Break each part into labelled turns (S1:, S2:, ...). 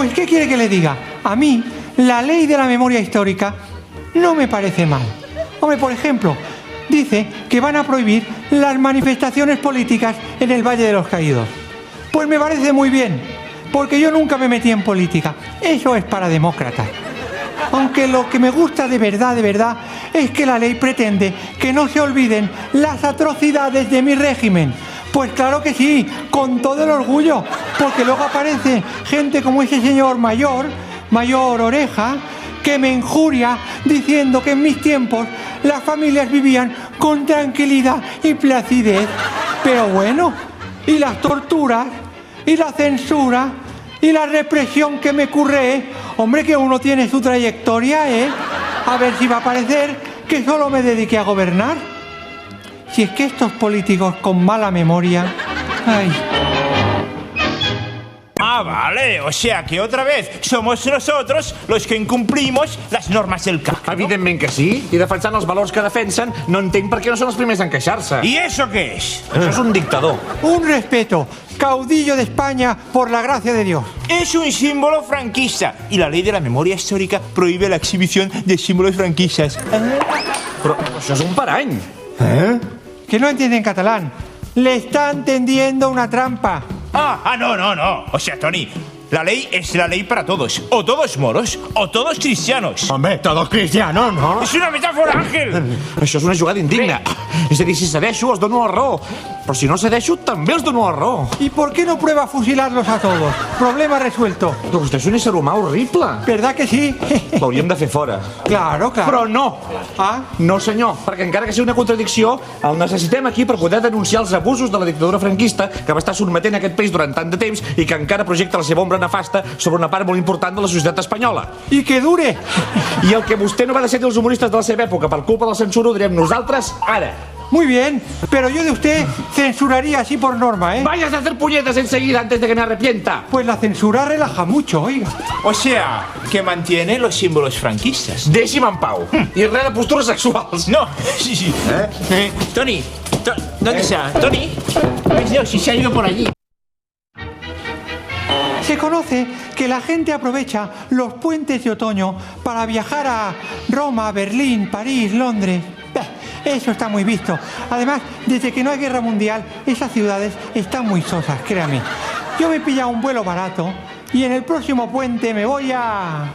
S1: Pues, ¿qué quiere que le diga? A mí, la ley de la memoria histórica no me parece mal. Hombre, por ejemplo, dice que van a prohibir las manifestaciones políticas en el Valle de los Caídos. Pues me parece muy bien, porque yo nunca me metí en política. Eso es para demócratas. Aunque lo que me gusta de verdad, es que la ley pretende que no se olviden las atrocidades de mi régimen. Pues claro que sí, con todo el orgullo, porque luego aparece gente como ese señor mayor Oreja, que me injuria diciendo que en mis tiempos las familias vivían con tranquilidad y placidez. Pero bueno, y las torturas, y la censura, y la represión que me curré, hombre, que uno tiene su trayectoria, ¿eh? A ver si va a parecer que solo me dediqué a gobernar. Si es que estos políticos con mala memoria... Ay.
S2: Ah, vale, o sea que otra vez somos nosotros los que incumplimos las normes del CAC, no?
S3: Evidentment que sí, i defensant els valors que defensen, no entenc per què no són els primers en queixar-se.
S2: ¿Y eso qué es?
S3: Això és un dictador.
S1: Un respeto, caudillo de España por la gracia de Dios.
S2: Es un símbolo franquista y la ley de la memoria histórica prohíbe la exhibición de símbolos franquistas.
S3: Però això és un parany.
S1: Que no entiende en catalán. Le están tendiendo una trampa.
S2: No. O sea, Tony, la ley es la ley para todos. O todos moros, o todos cristianos.
S4: Hombre, todos cristianos, ¿no?
S2: Es una metáfora, Ángel.
S3: Això és una jugada indigna. És a dir, si cedeixo, els dono la raó. Però si no cedeixo, també els dono la raó.
S1: ¿Y por qué no prueba a fusilarlos a todos? Problema resuelto.
S3: Però vostè és un ésser humà horrible.
S1: ¿Verdad que sí?
S3: L'hauríem de fer fora.
S1: Claro.
S3: Però no.
S1: Ah,
S3: No, senyor, perquè encara que sigui una contradicció, el necessitem aquí per poder denunciar els abusos de la dictadura franquista que va estar sotmetent aquest país durant tant de temps i que encara projecta la seva ombra nefasta sobre una part molt important de la societat espanyola.
S1: y que dure.
S3: I el que vostè no va deixar dir els humoristes de la seva època per culpa de la censura ho direm nosaltres ara.
S1: Muy bien, pero yo de usted censuraría así por norma, ¿eh?
S3: Vayas a hacer puñetas enseguida antes de que me arrepienta.
S1: Pues la censura relaja mucho, oiga.
S2: O sea, que mantiene los símbolos franquistas.
S3: Deixi'm en pau. I res de postures sexuals.
S2: No, sí. Tony, ¿dónde está? Tony, Dios, si se ha ido por allí.
S1: Se conoce que la gente aprovecha los puentes de otoño para viajar a Roma, Berlín, París, Londres. Eso está muy visto. Además, desde que no hay guerra mundial, esas ciudades están muy sosas, créame. Yo me he pillado un vuelo barato y en el próximo puente me voy a...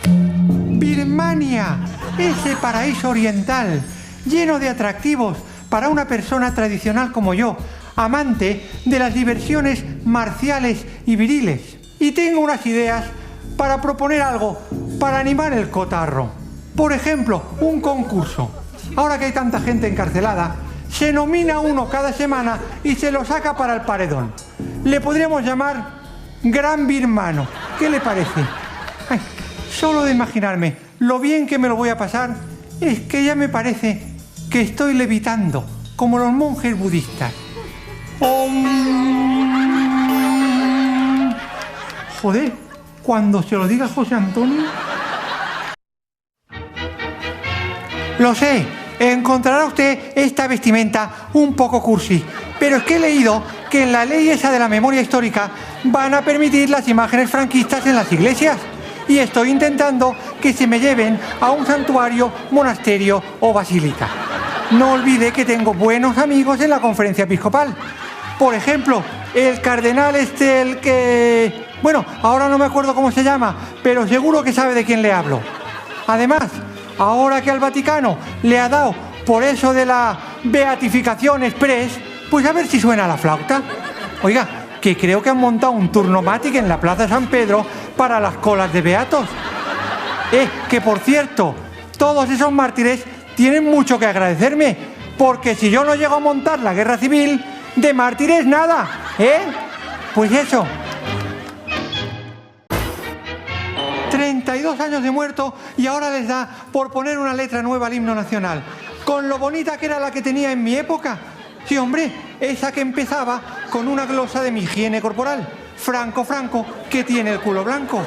S1: Birmania, ese paraíso oriental, lleno de atractivos para una persona tradicional como yo, amante de las diversiones marciales y viriles. Y tengo unas ideas para proponer algo, para animar el cotarro. Por ejemplo, un concurso. Ahora que hay tanta gente encarcelada, se nomina uno cada semana y se lo saca para el paredón. Le podríamos llamar Gran Birmano. ¿Qué le parece? Ay, solo de imaginarme lo bien que me lo voy a pasar, es que ya me parece que estoy levitando, como los monjes budistas. Joder, cuando se lo diga José Antonio... Lo sé, encontrará usted esta vestimenta un poco cursi, pero es que he leído que en la ley esa de la memoria histórica van a permitir las imágenes franquistas en las iglesias y estoy intentando que se me lleven a un santuario, monasterio o basílica. No olvide que tengo buenos amigos en la conferencia episcopal. Por ejemplo, el cardenal el que... Bueno, ahora no me acuerdo cómo se llama, pero seguro que sabe de quién le hablo. Además, ahora que al Vaticano le ha dado por eso de la beatificación express, pues a ver si suena la flauta. Oiga, que creo que han montado un turnomatic en la Plaza San Pedro para las colas de beatos. Que por cierto, todos esos mártires tienen mucho que agradecerme, porque si yo no llego a montar la guerra civil, de mártires nada, Pues eso. 32 años de muerto y ahora les da por poner una letra nueva al himno nacional, con lo bonita que era la que tenía en mi época. Sí, hombre, esa que empezaba con una glosa de mi higiene corporal. Franco, Franco, que tiene el culo blanco.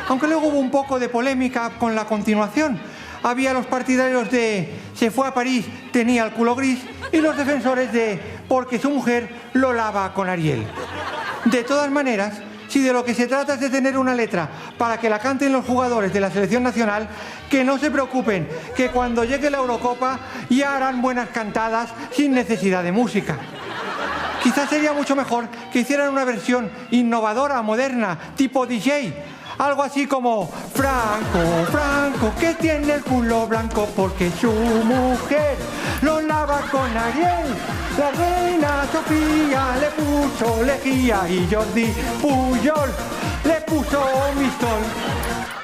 S1: Aunque luego hubo un poco de polémica con la continuación. Había los partidarios de se fue a París, tenía el culo gris, y los defensores de porque su mujer lo lava con Ariel. De todas maneras, Si de lo que se trata es de tener una letra para que la canten los jugadores de la selección nacional, que no se preocupen, que cuando llegue la Eurocopa ya harán buenas cantadas sin necesidad de música. Quizás sería mucho mejor que hicieran una versión innovadora, moderna, tipo DJ. Algo así como: Franco, Franco, que tiene el culo blanco porque su mujer lo lava con Ariel. La reina Sofía le puso lejía y Jordi Puyol le puso Mistol.